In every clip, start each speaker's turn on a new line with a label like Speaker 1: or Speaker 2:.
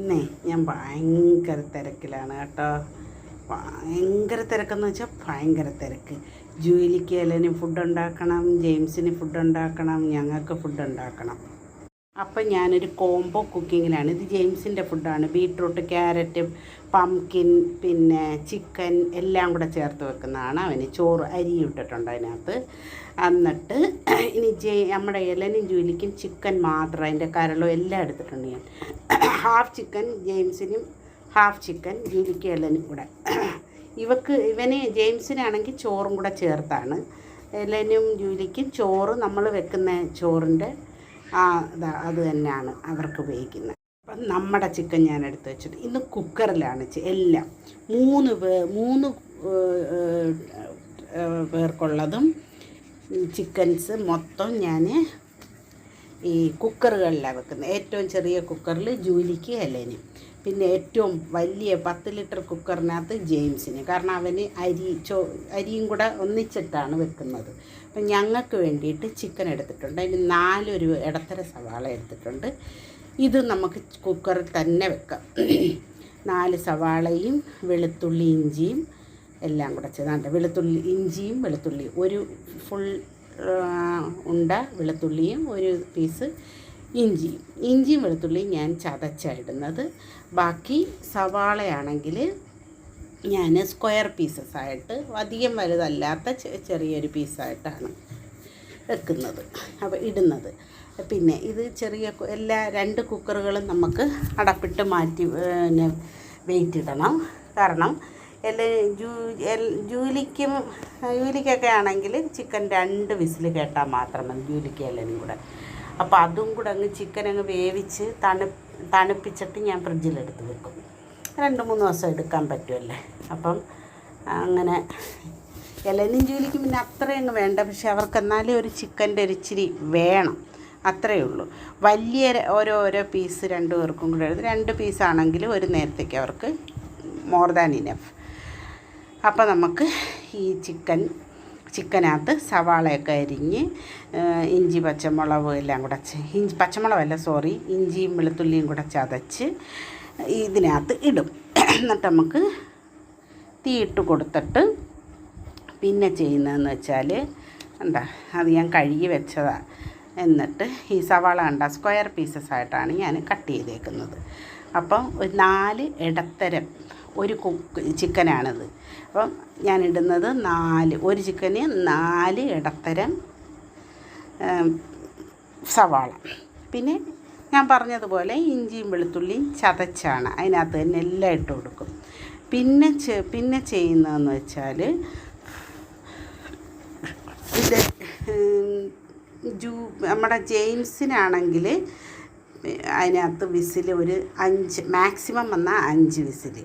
Speaker 1: ഇന്നേ ഞാൻ ഭയങ്കര തിരക്കിലാണ് കേട്ടോ. ഭയങ്കര തിരക്കെന്ന് വെച്ചാൽ ഭയങ്കര തിരക്ക്. ജൂലിക്ക് എലന് ഫുഡ് ഉണ്ടാക്കണം, ജെയിംസിന് ഫുഡ് ഉണ്ടാക്കണം, ഞങ്ങൾക്ക് ഫുഡ് ഉണ്ടാക്കണം. അപ്പം ഞാനൊരു കോംബോ കുക്കിങ്ങിലാണ്. ഇത് ജെയിംസിൻ്റെ ഫുഡാണ്. ബീട്രൂട്ട്, ക്യാരറ്റ്, പംകിൻ, പിന്നെ ചിക്കൻ എല്ലാം കൂടെ ചേർത്ത് വെക്കുന്നതാണ്. അവന് ചോറ് അരി ഇട്ടിട്ടുണ്ട് അതിനകത്ത്. എന്നിട്ട് ഇനി നമ്മുടെ എലനും ജൂലിക്കും ചിക്കൻ മാത്രം, അതിൻ്റെ കരളും എല്ലാം എടുത്തിട്ടുണ്ട് ഞാൻ. ഹാഫ് ചിക്കൻ ജെയിംസിനും, ഹാഫ് ചിക്കൻ ജൂലിക്കും എലനും കൂടെ. ഇവന് ജെയിംസിനാണെങ്കിൽ ചോറും കൂടെ ചേർത്താണ്. എലനും ജൂലിക്കും ചോറ് നമ്മൾ വെക്കുന്ന ചോറിൻ്റെ അത് തന്നെയാണ് അവർക്ക് ഉപയോഗിക്കുന്നത്. അപ്പം നമ്മുടെ ചിക്കൻ ഞാൻ എടുത്ത് വെച്ചിട്ട് ഇന്ന് കുക്കറിലാണ് എല്ലാം മൂന്ന് പേർക്കുള്ളതും ചിക്കൻസ് മൊത്തം ഞാൻ ഈ കുക്കറുകളിലാണ് വെക്കുന്നത്. ഏറ്റവും ചെറിയ കുക്കറിൽ ജൂലിക്ക് എലന്, പിന്നെ ഏറ്റവും വലിയ 10 ലിറ്റർ കുക്കറിനകത്ത് ജെയിംസിന്. കാരണം അവന് അരിയും കൂടെ ഒന്നിച്ചിട്ടാണ് വെക്കുന്നത്. അപ്പം ഞങ്ങൾക്ക് വേണ്ടിയിട്ട് ചിക്കൻ എടുത്തിട്ടുണ്ട്. അതിന് 4 ഇടത്തര സവാള എടുത്തിട്ടുണ്ട്. ഇത് നമുക്ക് കുക്കറിൽ തന്നെ വെക്കാം. 4 സവാളയും വെളുത്തുള്ളി ഇഞ്ചിയും എല്ലാം കൂടെ ചെയ്താണ്ട്, ഇഞ്ചിയും വെളുത്തുള്ളിയും, ഒരു ഫുൾ ഉണ്ട വെളുത്തുള്ളിയും, ഒരു പീസ് ഇഞ്ചിയും വെളുത്തുള്ളിയും ഞാൻ ചതച്ചായിടുന്നത്. ബാക്കി സവാളയാണെങ്കിൽ ഞാൻ സ്ക്വയർ പീസസ് ആയിട്ട്, അധികം വലുതല്ലാത്ത ചെറിയൊരു പീസായിട്ടാണ് വെക്കുന്നത്, അപ്പോൾ ഇടുന്നത്. പിന്നെ ഇത് ചെറിയ 2 കുക്കറുകളും നമുക്ക് അടപ്പിട്ട് മാറ്റി പിന്നെ വെയിറ്റ് ഇടണം. കാരണം ജൂലിക്കൊക്കെ ആണെങ്കിൽ ചിക്കൻ 2 വിസിൽ കേട്ടാൽ മാത്രം മതി, ജൂലിക്ക് എല്ലനും കൂടെ. അപ്പോൾ അതും കൂടെ ചിക്കൻ വേവിച്ച് തണുപ്പിച്ചിട്ട് ഞാൻ ഫ്രിഡ്ജിലെടുത്ത് വെക്കും. 2-3 ദിവസം എടുക്കാൻ പറ്റുമല്ലേ. അപ്പം അങ്ങനെ എലനും ജൂലിക്കും പിന്നെ അത്രയങ്ങ് വേണ്ട, പക്ഷെ അവർക്ക് എന്നാലും ഒരു ചിക്കൻ്റെ ഒരു ഇച്ചിരി വേണം, അത്രയേ ഉള്ളൂ. വലിയ ഓരോ പീസ് 2 പേർക്കും കൂടെ 2 പീസാണെങ്കിൽ ഒരു നേരത്തേക്ക് അവർക്ക് മോർ ദാൻ ഇനഫ്. അപ്പോൾ നമുക്ക് ഈ ചിക്കനകത്ത് സവാളയൊക്കെ അരിഞ്ഞ് ഇഞ്ചി പച്ചമുളക് എല്ലാം കൂടെ ഇഞ്ചിയും വെളുത്തുള്ളിയും കൂടെ ചതച്ച് ഇതിനകത്ത് ഇടും. എന്നിട്ട് നമുക്ക് തീയിട്ട് കൊടുത്തിട്ട് പിന്നെ ചെയ്യുന്നതെന്ന് വെച്ചാൽ അത് ഞാൻ കഴുകി വെച്ചതാണ്. എന്നിട്ട് ഈ സവാള സ്ക്വയർ പീസസ് ആയിട്ടാണ് ഞാൻ കട്ട് ചെയ്തേക്കുന്നത്. അപ്പം ഒരു 4 ഇടത്തരം ഒരു ചിക്കനാണിത്. അപ്പം ഞാൻ ഇടുന്നത് ഒരു ചിക്കന് 4 ഇടത്തരം സവാള. പിന്നെ ഞാൻ പറഞ്ഞതുപോലെ ഇഞ്ചിയും വെളുത്തുള്ളിയും ചതച്ചാണ് അതിനകത്ത് തന്നെ എല്ലാം ഇട്ട് കൊടുക്കും. പിന്നെ ചെയ്യുന്നതെന്ന് വെച്ചാൽ ഇത് നമ്മുടെ ജെയിംസിനാണെങ്കിൽ അതിനകത്ത് വിസിൽ ഒരു 5, മാക്സിമം വന്നാൽ 5 വിസിൽ.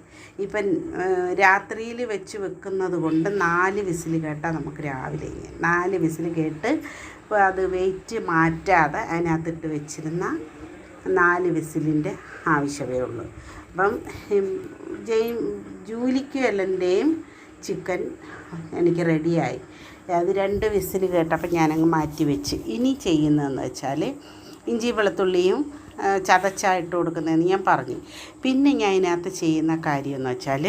Speaker 1: ഇപ്പം രാത്രിയിൽ വെച്ച് വെക്കുന്നത് കൊണ്ട് 4 വിസിൽ കേട്ടാൽ നമുക്ക് രാവിലെ 4 വിസിൽ കേട്ട് അത് വെയിറ്റ് മാറ്റാതെ അതിനകത്തിട്ട് വെച്ചിരുന്ന 4 വിസിലിൻ്റെ ആവശ്യമേ ഉള്ളൂ. അപ്പം ജൂലിക്കും എല്ലൻ്റെയും ചിക്കൻ എനിക്ക് റെഡിയായി. അത് 2 വിസിൽ കേട്ടപ്പോൾ ഞാനങ്ങ് മാറ്റി വെച്ച്. ഇനി ചെയ്യുന്നതെന്ന് വെച്ചാൽ ഇഞ്ചി വെളുത്തുള്ളിയും ചതച്ചായിട്ട് കൊടുക്കുന്നതെന്ന് ഞാൻ പറഞ്ഞു. പിന്നെ ഞാൻ അതിനകത്ത് ചെയ്യുന്ന കാര്യമെന്ന് വെച്ചാൽ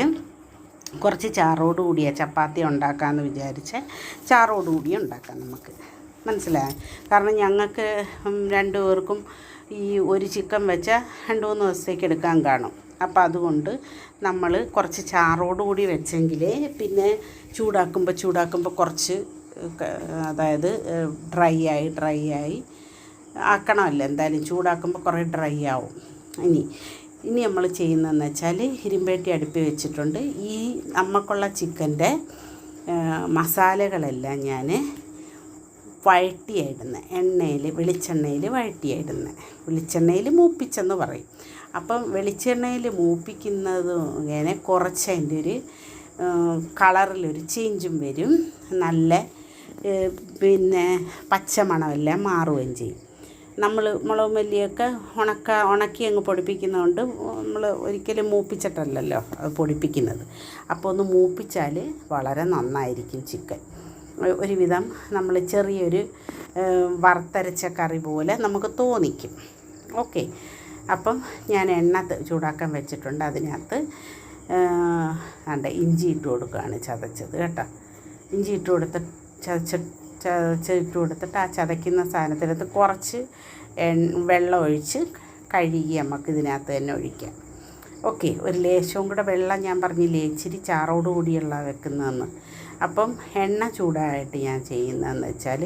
Speaker 1: കുറച്ച് ചാറോടുകൂടിയ ചപ്പാത്തി ഉണ്ടാക്കാമെന്ന് വിചാരിച്ച് ചാറോടുകൂടി ഉണ്ടാക്കാം നമുക്ക്. മനസ്സിലായി? കാരണം ഞങ്ങൾക്ക് 2 പേർക്കും ഈ ഒരു ചിക്കൻ വെച്ചാൽ 2-3 ദിവസത്തേക്ക് എടുക്കാൻ കാണും. അപ്പോൾ അതുകൊണ്ട് നമ്മൾ കുറച്ച് ചാറോടുകൂടി വെച്ചെങ്കിലേ പിന്നെ ചൂടാക്കുമ്പോൾ കുറച്ച് അതായത് ഡ്രൈ ആയി ആക്കണമല്ലോ. എന്തായാലും ചൂടാക്കുമ്പോൾ കുറേ ഡ്രൈ ആവും. ഇനി നമ്മൾ ചെയ്യുന്നതെന്ന് വെച്ചാൽ ഇരുമ്പേട്ടി അടുപ്പിൽ വെച്ചിട്ടുണ്ട്. ഈ നമുക്കുള്ള ചിക്കൻ്റെ മസാലകളെല്ലാം ഞാൻ വഴറ്റിയായിടുന്നത്, വെളിച്ചെണ്ണയിൽ വഴറ്റിയായിടുന്നത്. വെളിച്ചെണ്ണയിൽ മൂപ്പിച്ചെന്ന് പറയും. അപ്പം വെളിച്ചെണ്ണയിൽ മൂപ്പിക്കുന്നത് ഇങ്ങനെ കുറച്ച് അതിൻ്റെ ഒരു കളറിലൊരു ചേഞ്ചും വരും, നല്ല പിന്നെ പച്ചമണമെല്ലാം മാറുകയും ചെയ്യും. നമ്മൾ മുളക് മല്ലിയൊക്കെ ഉണക്കി അങ്ങ് പൊടിപ്പിക്കുന്നതുകൊണ്ട് നമ്മൾ ഒരിക്കലും മൂപ്പിച്ചിട്ടല്ലല്ലോ അത് പൊടിപ്പിക്കുന്നത്. അപ്പോൾ ഒന്ന് മൂപ്പിച്ചാൽ വളരെ നന്നായിരിക്കും ചിക്കൻ. ഒരുവിധം നമ്മൾ ചെറിയൊരു വറുത്തരച്ച കറി പോലെ നമുക്ക് തോന്നിക്കും. ഓക്കെ, അപ്പം ഞാൻ എണ്ണ ചൂടാക്കാൻ വെച്ചിട്ടുണ്ട്. അതിനകത്ത് ഇഞ്ചി ഇട്ട് കൊടുക്കുകയാണ്, ചതച്ചത് കേട്ടോ. ഇഞ്ചി ഇട്ട് കൊടുത്ത് ചതച്ചിട്ട് കൊടുത്തിട്ട് ആ ചതയ്ക്കുന്ന സാധനത്തിനകത്ത് കുറച്ച് വെള്ളം ഒഴിച്ച് കഴുകി നമുക്ക് ഇതിനകത്ത് തന്നെ ഒഴിക്കാം. ഓക്കെ, ഒരു ലേശവും കൂടെ വെള്ളം ഞാൻ പറഞ്ഞില്ലേ ഇച്ചിരി ചാറോട് കൂടിയുള്ള വെക്കുന്നതെന്ന്. അപ്പം എണ്ണ ചൂടായിട്ട് ഞാൻ ചെയ്യുന്നതെന്ന് വെച്ചാൽ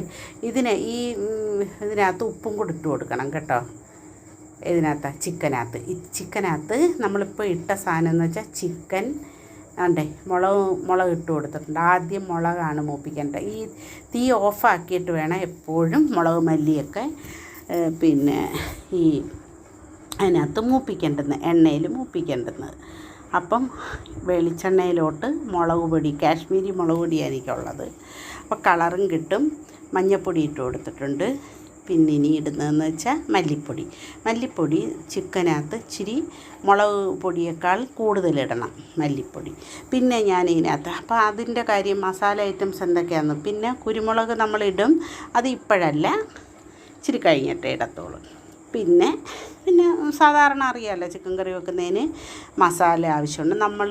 Speaker 1: ഇതിനകത്ത് ഉപ്പും കൂടി ഇട്ട് കൊടുക്കണം കേട്ടോ. ചിക്കനകത്ത് നമ്മളിപ്പോൾ ഇട്ട സാധനം എന്ന് വെച്ചാൽ ചിക്കൻ മുളക് ഇട്ട് കൊടുത്തിട്ടുണ്ട്. ആദ്യം മുളകാണ് മൂപ്പിക്കേണ്ടത്. ഈ തീ ഓഫാക്കിയിട്ട് വേണം എപ്പോഴും മുളക് മല്ലിയൊക്കെ പിന്നെ ഈ അതിനകത്ത് മൂപ്പിക്കേണ്ടുന്നത്, എണ്ണയിൽ മൂപ്പിക്കേണ്ടുന്നത്. അപ്പം വെളിച്ചെണ്ണയിലോട്ട് മുളക് പൊടി, കാശ്മീരി മുളക് പൊടിയാണ് എനിക്കുള്ളത്. അപ്പോൾ കളറും കിട്ടും. മഞ്ഞൾപ്പൊടി ഇട്ട് കൊടുത്തിട്ടുണ്ട്. പിന്നെ ഇനി ഇടുന്നതെന്ന് വെച്ചാൽ മല്ലിപ്പൊടി ചിക്കനകത്ത് ഇച്ചിരി മുളക് പൊടിയേക്കാൾ കൂടുതലിടണം മല്ലിപ്പൊടി. പിന്നെ ഞാൻ ഇതിനകത്ത് അപ്പോൾ അതിൻ്റെ കാര്യം മസാല ഐറ്റംസ് എന്തൊക്കെയാണെന്ന്, പിന്നെ കുരുമുളക് നമ്മളിടും, അത് ഇപ്പോഴല്ല, ഇച്ചിരി കഴിഞ്ഞിട്ടേ ഇടത്തുള്ളൂ. പിന്നെ സാധാരണ അറിയാമല്ലോ ചിക്കൻ കറി വെക്കുന്നതിന് മസാല ആവശ്യമുണ്ട്. നമ്മൾ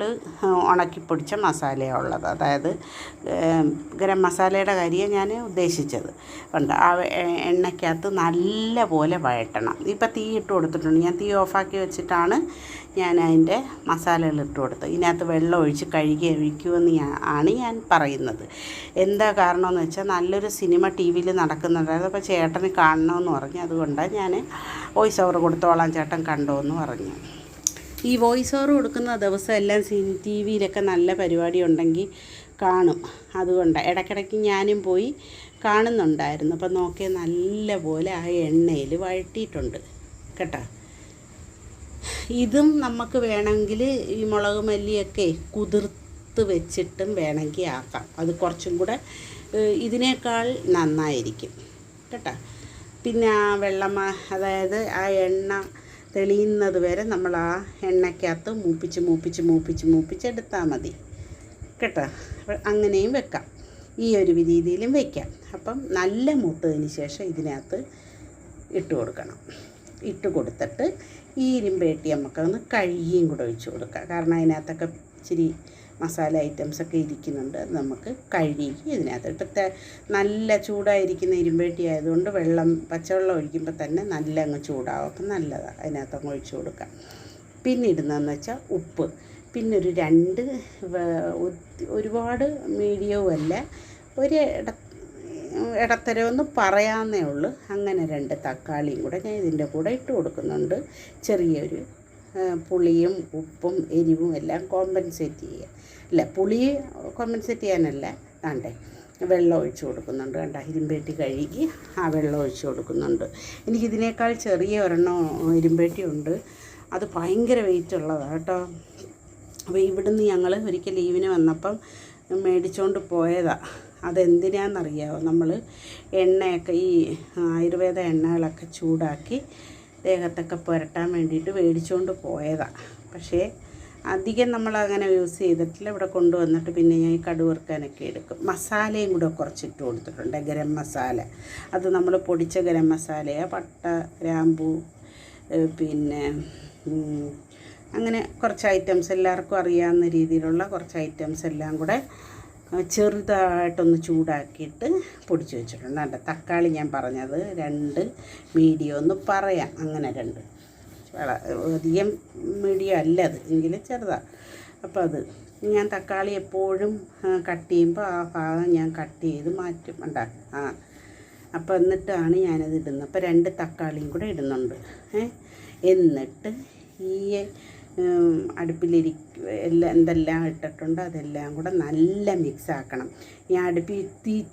Speaker 1: ഉണക്കിപ്പൊടിച്ച മസാലയാണ് ഉള്ളത്, അതായത് ഗരം മസാലയുടെ കാര്യമാണ് ഞാൻ ഉദ്ദേശിച്ചത്. ഉണ്ട് ആ എണ്ണയ്ക്കകത്ത് നല്ല പോലെ വഴറ്റണം. ഇപ്പം തീ ഇട്ട് കൊടുത്തിട്ടുണ്ട്, ഞാൻ തീ ഓഫാക്കി വെച്ചിട്ടാണ് ഞാൻ അതിൻ്റെ മസാലകൾ ഇട്ട് കൊടുത്തത്. ഇതിനകത്ത് വെള്ളം ഒഴിച്ച് ഒഴിക്കുമെന്ന് ആണ് ഞാൻ പറയുന്നത്. എന്താ കാരണമെന്ന് വെച്ചാൽ നല്ലൊരു സിനിമ ടി വിയിൽ നടക്കുന്നുണ്ടായിരുന്നു. അപ്പോൾ ചേട്ടന് കാണണമെന്ന് പറഞ്ഞു, അതുകൊണ്ടാണ് ഞാൻ വോയിസ് ഓവർ കൊടുത്തോളാം ചേട്ടൻ കണ്ടോ എന്ന് പറഞ്ഞു. ഈ വോയിസ് ഓവർ കൊടുക്കുന്ന ദിവസം എല്ലാം ടി വിയിലൊക്കെ നല്ല പരിപാടി ഉണ്ടെങ്കിൽ കാണും. അതുകൊണ്ടാണ് ഇടയ്ക്കിടയ്ക്ക് ഞാനും പോയി കാണുന്നുണ്ടായിരുന്നു. അപ്പം നോക്കിയാൽ നല്ല പോലെ ആ എണ്ണയിൽ വഴറ്റിയിട്ടുണ്ട് കേട്ടോ. ഇതും നമുക്ക് വേണമെങ്കിൽ ഈ മുളക് മല്ലിയൊക്കെ കുതിർത്ത് വെച്ചിട്ടും വേണമെങ്കിൽ ആക്കാം. അത് കുറച്ചും കൂടെ ഇതിനേക്കാൾ നന്നായിരിക്കും കേട്ടോ. പിന്നെ ആ അതായത് ആ എണ്ണ തെളിയുന്നത് വരെ നമ്മൾ ആ എണ്ണയ്ക്കകത്ത് മൂപ്പിച്ചെടുത്താൽ മതി കേട്ടോ. അങ്ങനെയും വെക്കാം, ഈ ഒരു രീതിയിലും വയ്ക്കാം. അപ്പം നല്ല മൂത്തതിന് ശേഷം ഇതിനകത്ത് ഇട്ട് കൊടുക്കണം. ഇട്ട് കൊടുത്തിട്ട് ഈ ഇരുമ്പേട്ടി നമുക്കൊന്ന് കഴുകിയും കൂടെ ഒഴിച്ച് കൊടുക്കാം. കാരണം അതിനകത്തൊക്കെ ഇച്ചിരി മസാല ഐറ്റംസൊക്കെ ഇരിക്കുന്നുണ്ട്. അത് നമുക്ക് കഴുകി ഇതിനകത്ത് ഇട്ടിട്ട് നല്ല ചൂടായിരിക്കുന്ന ഇരുമ്പേട്ടി ആയതുകൊണ്ട് പച്ചവെള്ളം ഒഴിക്കുമ്പോൾ തന്നെ നല്ല അങ്ങ് ചൂടാവും. അപ്പം നല്ലതാണ്, അതിനകത്തങ്ങ് ഒഴിച്ച് കൊടുക്കാം. പിന്നെ ഇടുന്നതെന്ന് വെച്ചാൽ ഉപ്പ്, പിന്നെ ഒരു 2 ഒരുപാട് മീഡിയവും അല്ല, ഒരു ഇടത്തരമൊന്ന് പറയാമെന്നേ ഉള്ളൂ. അങ്ങനെ 2 തക്കാളിയും കൂടെ ഞാൻ ഇതിൻ്റെ കൂടെ ഇട്ട് കൊടുക്കുന്നുണ്ട്. ചെറിയൊരു പുളിയും ഉപ്പും എരിവും എല്ലാം കോമ്പൻസേറ്റ് ചെയ്യുക. പുളി കോമ്പൻസേറ്റ് ചെയ്യാനല്ല, വെള്ളം ഒഴിച്ച് കൊടുക്കുന്നുണ്ട്. ഇരുമ്പേട്ടി കഴുകി ആ വെള്ളം ഒഴിച്ച് കൊടുക്കുന്നുണ്ട്. എനിക്കിതിനേക്കാൾ ചെറിയ ഒരെണ്ണം ഇരുമ്പേട്ടി ഉണ്ട്, അത് ഭയങ്കര വെയിറ്റ് ഉള്ളതാണ് കേട്ടോ. അപ്പോൾ ഇവിടുന്ന് ഞങ്ങൾ ഒരിക്കൽ ലീവിന് വന്നപ്പം മേടിച്ചുകൊണ്ട് പോയതാണ്. അതെന്തിനാണെന്നറിയാമോ? നമ്മൾ എണ്ണയൊക്കെ ഈ ആയുർവേദ എണ്ണകളൊക്കെ ചൂടാക്കി ദേഹത്തൊക്കെ പുരട്ടാൻ വേണ്ടിയിട്ട് മേടിച്ചുകൊണ്ട് പോയതാണ്. പക്ഷേ അധികം നമ്മളങ്ങനെ യൂസ് ചെയ്തിട്ടില്ല. ഇവിടെ കൊണ്ടുവന്നിട്ട് പിന്നെ ഞാൻ കടുക് വറുക്കാനൊക്കെ എടുക്കും. മസാലയും കൂടെ കുറച്ചിട്ട് കൊടുത്തിട്ടുണ്ട്, ഗരം മസാല. അത് നമ്മൾ പൊടിച്ച ഗരം മസാലയാണ്, പട്ട ഗ്രാമ്പൂ പിന്നെ അങ്ങനെ കുറച്ച് ഐറ്റംസ് എല്ലാവർക്കും അറിയാവുന്ന രീതിയിലുള്ള കുറച്ച് ഐറ്റംസ് എല്ലാം കൂടെ ചെറുതായിട്ടൊന്ന് ചൂടാക്കിയിട്ട് പൊടിച്ച് വെച്ചിട്ടുണ്ട്. തക്കാളി ഞാൻ പറഞ്ഞത് 2 മീഡിയം ഒന്ന് പറയാം, അങ്ങനെ 2 അധികം മീഡിയം അല്ല അത്, എങ്കിലും ചെറുതാണ്. അപ്പോൾ അത് ഞാൻ തക്കാളി എപ്പോഴും കട്ട് ചെയ്യുമ്പോൾ ആ ഭാഗം ഞാൻ കട്ട് ചെയ്ത് മാറ്റും അപ്പോൾ എന്നിട്ടാണ് ഞാനത് ഇടുന്നത്. അപ്പോൾ 2 തക്കാളിയും കൂടെ ഇടുന്നുണ്ട്. എന്നിട്ട് ഈ എന്തെല്ലാം ഇട്ടിട്ടുണ്ടോ അതെല്ലാം കൂടെ നല്ല മിക്സ് ആക്കണം. ഞാൻ അടുപ്പിൽ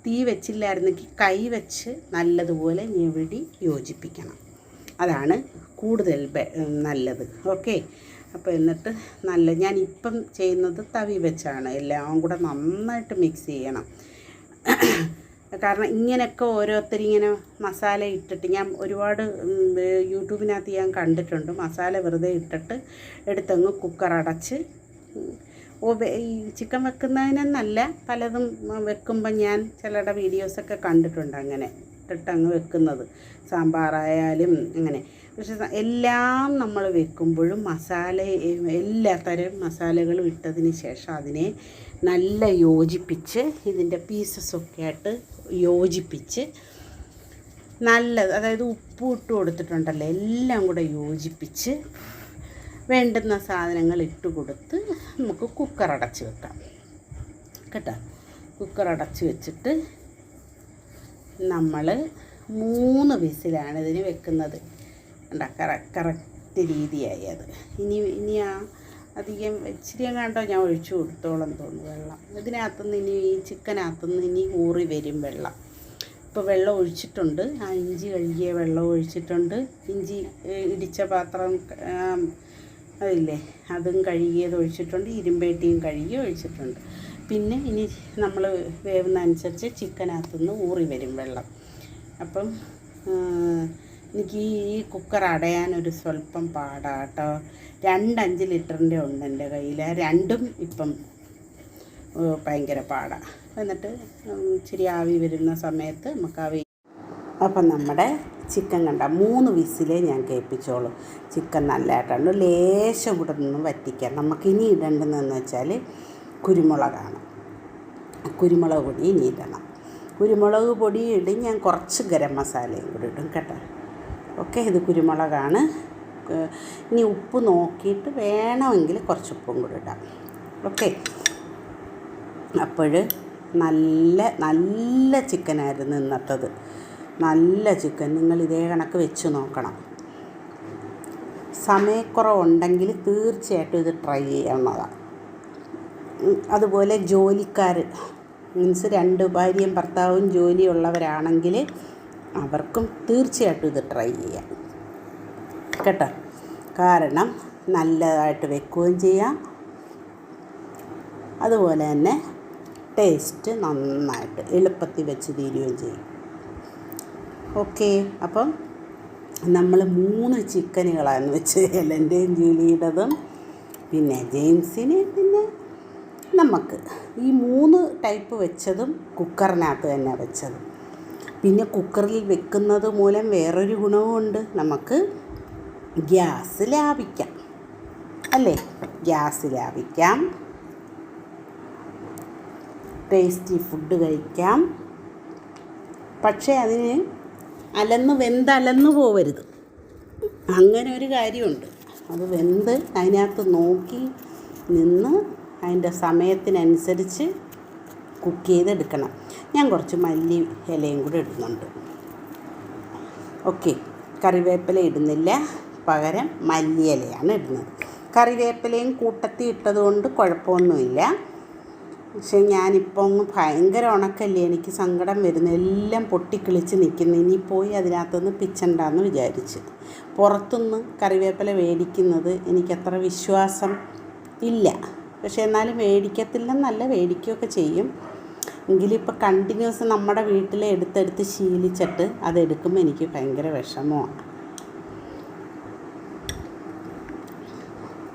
Speaker 1: തീ വെച്ചില്ലായിരുന്നെങ്കിൽ കൈ വെച്ച് നല്ലതുപോലെ ഞെവിടി യോജിപ്പിക്കണം, അതാണ് കൂടുതൽ നല്ലത്. ഓക്കെ, അപ്പോൾ എന്നിട്ട് ഞാനിപ്പം ചെയ്യുന്നത് തവി വെച്ചാണ്. എല്ലാം കൂടെ നന്നായിട്ട് മിക്സ് ചെയ്യണം. കാരണം ഇങ്ങനെയൊക്കെ ഓരോരുത്തരിങ്ങനെ മസാല ഇട്ടിട്ട് ഞാൻ ഒരുപാട് യൂട്യൂബിനകത്ത് ഞാൻ കണ്ടിട്ടുണ്ട്. മസാല വെറുതെ ഇട്ടിട്ട് എടുത്തങ്ങ് കുക്കറടച്ച് ഈ ചിക്കൻ വെക്കുന്നതിനെന്നല്ല, പലതും വെക്കുമ്പോൾ ഞാൻ ചിലരുടെ വീഡിയോസൊക്കെ കണ്ടിട്ടുണ്ട് അങ്ങനെ ഇട്ടിട്ടങ്ങ് വെക്കുന്നത്. സാമ്പാറായാലും അങ്ങനെ. പക്ഷെ എല്ലാം നമ്മൾ വെക്കുമ്പോഴും എല്ലാ തരം മസാലകളും ഇട്ടതിന് ശേഷം അതിനെ നല്ല യോജിപ്പിച്ച് ഇതിൻ്റെ പീസസൊക്കെ ആയിട്ട് യോജിപ്പിച്ച് അതായത് ഉപ്പ് ഇട്ട് കൊടുത്തിട്ടുണ്ടല്ലോ, എല്ലാം കൂടെ യോജിപ്പിച്ച് വേണ്ടുന്ന സാധനങ്ങൾ ഇട്ട് കൊടുത്ത് നമുക്ക് കുക്കർ അടച്ച് വെക്കാം കേട്ടോ. കുക്കർ അടച്ച് വെച്ചിട്ട് നമ്മൾ 3 വിസിലാണ് ഇതിന് വെക്കുന്നത്. കറക്റ്റ് രീതിയായി അത്. ഇനി അധികം ഇച്ചിരി കണ്ടോ ഞാൻ ഒഴിച്ചു കൊടുത്തോളം തോന്നുന്നു വെള്ളം. ഇതിനകത്തുനിന്ന് ഇനി ഈ ചിക്കനകത്തുനിന്ന് ഇനി ഊറി വരും വെള്ളം. ഇപ്പോൾ വെള്ളം ഒഴിച്ചിട്ടുണ്ട്, ആ ഇഞ്ചി കഴുകിയ വെള്ളം ഒഴിച്ചിട്ടുണ്ട്. ഇഞ്ചി ഇടിച്ച പാത്രം അതില്ലേ, അതും കഴുകിയത് ഒഴിച്ചിട്ടുണ്ട്. ഇരുമ്പേട്ടിയും കഴുകി ഒഴിച്ചിട്ടുണ്ട്. പിന്നെ ഇനി നമ്മൾ വേവുന്ന അനുസരിച്ച് ചിക്കനകത്തുനിന്ന് ഊറി വരും വെള്ളം. അപ്പം എനിക്ക് ഈ കുക്കർ അടയാനൊരു സ്വല്പം പാടാട്ടോ. 2 5 ലിറ്ററിൻ്റെ ഉണ്ട് എൻ്റെ കയ്യിൽ. രണ്ടും ഇപ്പം ഭയങ്കര പാടാണ്. എന്നിട്ട് ഇച്ചിരി ആവി വരുന്ന സമയത്ത് നമുക്ക് അപ്പം നമ്മുടെ ചിക്കൻ കണ്ട 3 വിസിലേ ഞാൻ കേൾപ്പിച്ചോളൂ. ചിക്കൻ നല്ലതായിട്ടുണ്ട്. ലേശം കൂടെ നിന്ന് വറ്റിക്കാം. നമുക്കിനി ഇടേണ്ടതെന്ന് വെച്ചാൽ കുരുമുളകാണ്. കുരുമുളക് പൊടി ഇനി ഇടണം. കുരുമുളക് പൊടി ഇടും. ഞാൻ കുറച്ച് ഗരം മസാലയും കൂടി ഇടും കേട്ടോ. ഓക്കെ, ഇത് കുരുമുളകാണ്. ഇനി ഉപ്പ് നോക്കിയിട്ട് വേണമെങ്കിൽ കുറച്ച് ഉപ്പും കൂടി ഇടാം. ഓക്കെ, അപ്പോൾ നല്ല ചിക്കനായിരുന്നു ഇന്നത്തത്. നല്ല ചിക്കൻ. നിങ്ങൾ ഇതേ കണക്ക് വെച്ച് നോക്കണം. സമയക്കുറവുണ്ടെങ്കിൽ തീർച്ചയായിട്ടും ഇത് ട്രൈ ചെയ്യാവുന്നതാണ്. അതുപോലെ ജോലിക്കാർ മീൻസ് 2 ഭാര്യയും ഭർത്താവും ജോലിയുള്ളവരാണെങ്കിൽ അവർക്കും തീർച്ചയായിട്ടും ഇത് ട്രൈ ചെയ്യാം കേട്ടോ. കാരണം നല്ലതായിട്ട് വെക്കുകയും ചെയ്യാം, അതുപോലെ തന്നെ ടേസ്റ്റ് നന്നായിട്ട് എളുപ്പത്തിൽ വെച്ച് തീരുകയും ചെയ്യും. ഓക്കെ, അപ്പം നമ്മൾ 3 ചിക്കനുകളാണ് വെച്ച് എൻ്റെയും ജൂലിയുടേതും പിന്നെ ജെയിംസിന് പിന്നെ നമുക്ക് ഈ 3 ടൈപ്പ് വെച്ചതും കുക്കറിനകത്ത് തന്നെ വെച്ചത്. പിന്നെ കുക്കറിൽ വെക്കുന്നത് മൂലം വേറൊരു ഗുണവുമുണ്ട്, നമുക്ക് ഗ്യാസ് ലാഭിക്കാം അല്ലേ. ഗ്യാസ് ലാഭിക്കാം, ടേസ്റ്റി ഫുഡ് കഴിക്കാം. പക്ഷേ അതിന് വെന്തലന്ന് പോവരുത്. അങ്ങനെ ഒരു കാര്യമുണ്ട്. അത് വെന്ത് അതിനകത്ത് നോക്കി നിന്ന് അതിൻ്റെ സമയത്തിനനുസരിച്ച് കുക്ക് ചെയ്തെടുക്കണം. ഞാൻ കുറച്ച് മല്ലി ഇലയും കൂടെ ഇടുന്നുണ്ട്. ഓക്കെ, കറിവേപ്പില ഇടുന്നില്ല, പകരം മല്ലി ഇലയാണ് ഇടുന്നത്. കറിവേപ്പിലയും കൂട്ടത്തിൽ ഇട്ടതുകൊണ്ട് കുഴപ്പമൊന്നുമില്ല. പക്ഷെ ഞാനിപ്പോൾ ഭയങ്കര ഉണക്കല്ലേ, എനിക്ക് സങ്കടം വരുന്നു. എല്ലാം പൊട്ടിക്കിളിച്ച് നിൽക്കുന്നു. ഇനി പോയി അതിനകത്തുനിന്ന് പിച്ചണ്ടെന്ന് വിചാരിച്ച്. പുറത്തുനിന്ന് കറിവേപ്പില മേടിക്കുന്നത് എനിക്കത്ര വിശ്വാസം ഇല്ല. പക്ഷെ എന്നാലും മേടിക്കത്തില്ലെന്നല്ല, മേടിക്കുകയൊക്കെ ചെയ്യും. എങ്കിലും ഇപ്പോൾ കണ്ടിന്യൂസ് നമ്മുടെ വീട്ടിലെ എടുത്തെടുത്ത് ശീലിച്ചിട്ട് അതെടുക്കുമ്പോൾ എനിക്ക് ഭയങ്കര വിഷമമാണ്.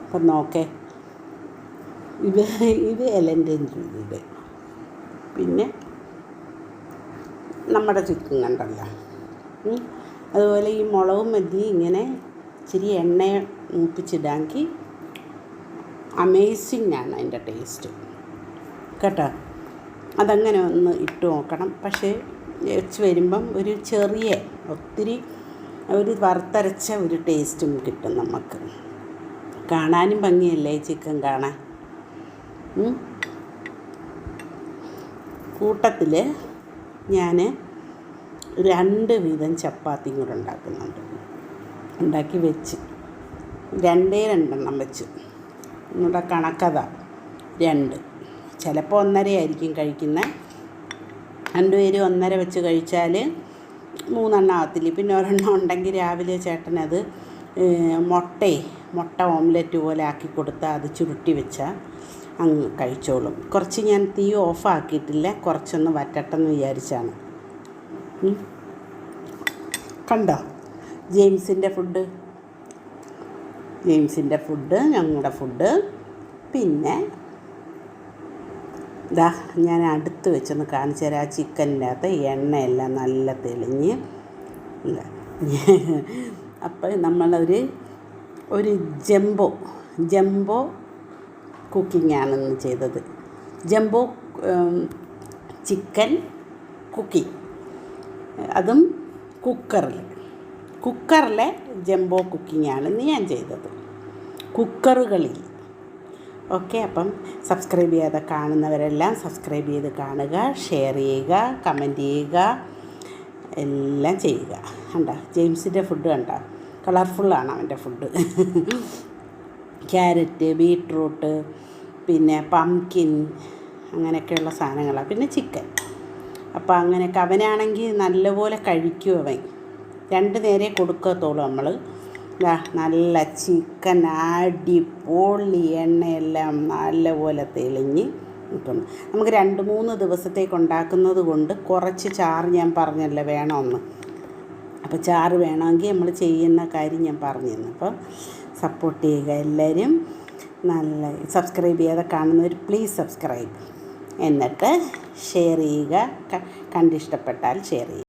Speaker 1: അപ്പം നോക്കേ, ഇത് എലൻ്റെയും ചൂടിയുടെ പിന്നെ നമ്മുടെ ചിക്കൻ കണ്ടല്ലോ. അതുപോലെ ഈ മുളകും മല്ലി ഇങ്ങനെ ഇച്ചിരി എണ്ണ മൂപ്പിച്ചിടാമെങ്കിൽ അമേസിങ് ആണ് അതിൻ്റെ ടേസ്റ്റ് കേട്ടോ. അതങ്ങനെ ഒന്ന് ഇട്ട് നോക്കണം. പക്ഷേ വെച്ച് വരുമ്പം ഒരു ചെറിയ ഒത്തിരി ഒരു വറുത്തരച്ച ഒരു ടേസ്റ്റും കിട്ടും നമുക്ക്. കാണാനും ഭംഗിയല്ലേ ഈ ചിക്കൻ കാണാൻ. കൂട്ടത്തിൽ ഞാൻ 2 വീതം ചപ്പാത്തിയും കൂടെ ഉണ്ടാക്കുന്നുണ്ട്. ഉണ്ടാക്കി വെച്ച് 2 2 വെച്ച് ഇവിടെ കണക്കതാ 2. ചിലപ്പോൾ 1.5 ആയിരിക്കും കഴിക്കുന്നത്. 2 പേര് 1.5 വെച്ച് കഴിച്ചാൽ 3 ആകത്തില്ല. പിന്നെ 1 ഉണ്ടെങ്കിൽ രാവിലെ ചേട്ടനത് മുട്ട ഓംലെറ്റ് പോലെ ആക്കി കൊടുത്താൽ അത് ചുരുട്ടി വെച്ചാൽ അങ്ങ് കഴിച്ചോളും. കുറച്ച് ഞാൻ തീ ഓഫാക്കിയിട്ടില്ല, കുറച്ചൊന്ന് വറ്റട്ടെന്ന് വിചാരിച്ചാണ്. കണ്ടോ ജെയിംസിൻ്റെ ഫുഡ്, ഞങ്ങളുടെ ഫുഡ്. പിന്നെ ഇതാ ഞാൻ അടുത്ത് വെച്ചൊന്ന് കാണിച്ചു തരാം. ആ ചിക്കനിൻ്റെ അകത്ത് എണ്ണയെല്ലാം നല്ല തെളിഞ്ഞ് അപ്പോൾ ഒരു ജംബോ കുക്കിങ്ങാണ് ഇന്ന് ചെയ്തത്. ജംബോ ചിക്കൻ കുക്കിംഗ്, അതും കുക്കറിലെ ജംബോ കുക്കിങ്ങാണ് ഇന്ന് ഞാൻ ചെയ്തത്, കുക്കറുകളിൽ. ഓക്കെ, അപ്പം സബ്സ്ക്രൈബ് ചെയ്യാതെ കാണുന്നവരെല്ലാം സബ്സ്ക്രൈബ് ചെയ്ത് കാണുക, ഷെയർ ചെയ്യുക, കമൻറ്റ് ചെയ്യുക, എല്ലാം ചെയ്യുക. കണ്ട ജെയിംസിൻ്റെ ഫുഡ് കണ്ട, കളർഫുള്ളാണ് അവൻ്റെ ഫുഡ്. ക്യാരറ്റ്, ബീട്രൂട്ട്, പിന്നെ പംകിൻ, അങ്ങനെയൊക്കെയുള്ള സാധനങ്ങളാണ്. പിന്നെ ചിക്കൻ. അപ്പോൾ അങ്ങനെയൊക്കെ അവനാണെങ്കിൽ നല്ലപോലെ കഴിക്കും. അവൻ 2 നേരെ കൊടുക്കത്തുള്ളൂ. നമ്മൾ നല്ല ചിക്കൻ അടിപൊളി, എണ്ണയെല്ലാം നല്ലപോലെ തെളിഞ്ഞ് നിൽക്കുന്നു. നമുക്ക് 2-3 ദിവസത്തേക്ക് ഉണ്ടാക്കുന്നത് കൊണ്ട് കുറച്ച് ചാറ് ഞാൻ പറഞ്ഞല്ലോ വേണമെന്ന്. അപ്പോൾ ചാറ് വേണമെങ്കിൽ നമ്മൾ ചെയ്യുന്ന കാര്യം ഞാൻ പറഞ്ഞു തന്നു. അപ്പം സപ്പോർട്ട് ചെയ്യുക എല്ലാവരും. നല്ല സബ്സ്ക്രൈബ് ചെയ്യാതെ കാണുന്നവർ പ്ലീസ് സബ്സ്ക്രൈബ്, എന്നിട്ട് ഷെയർ ചെയ്യുക, കണ്ടിഷ്ടപ്പെട്ടാൽ ഷെയർ ചെയ്യുക.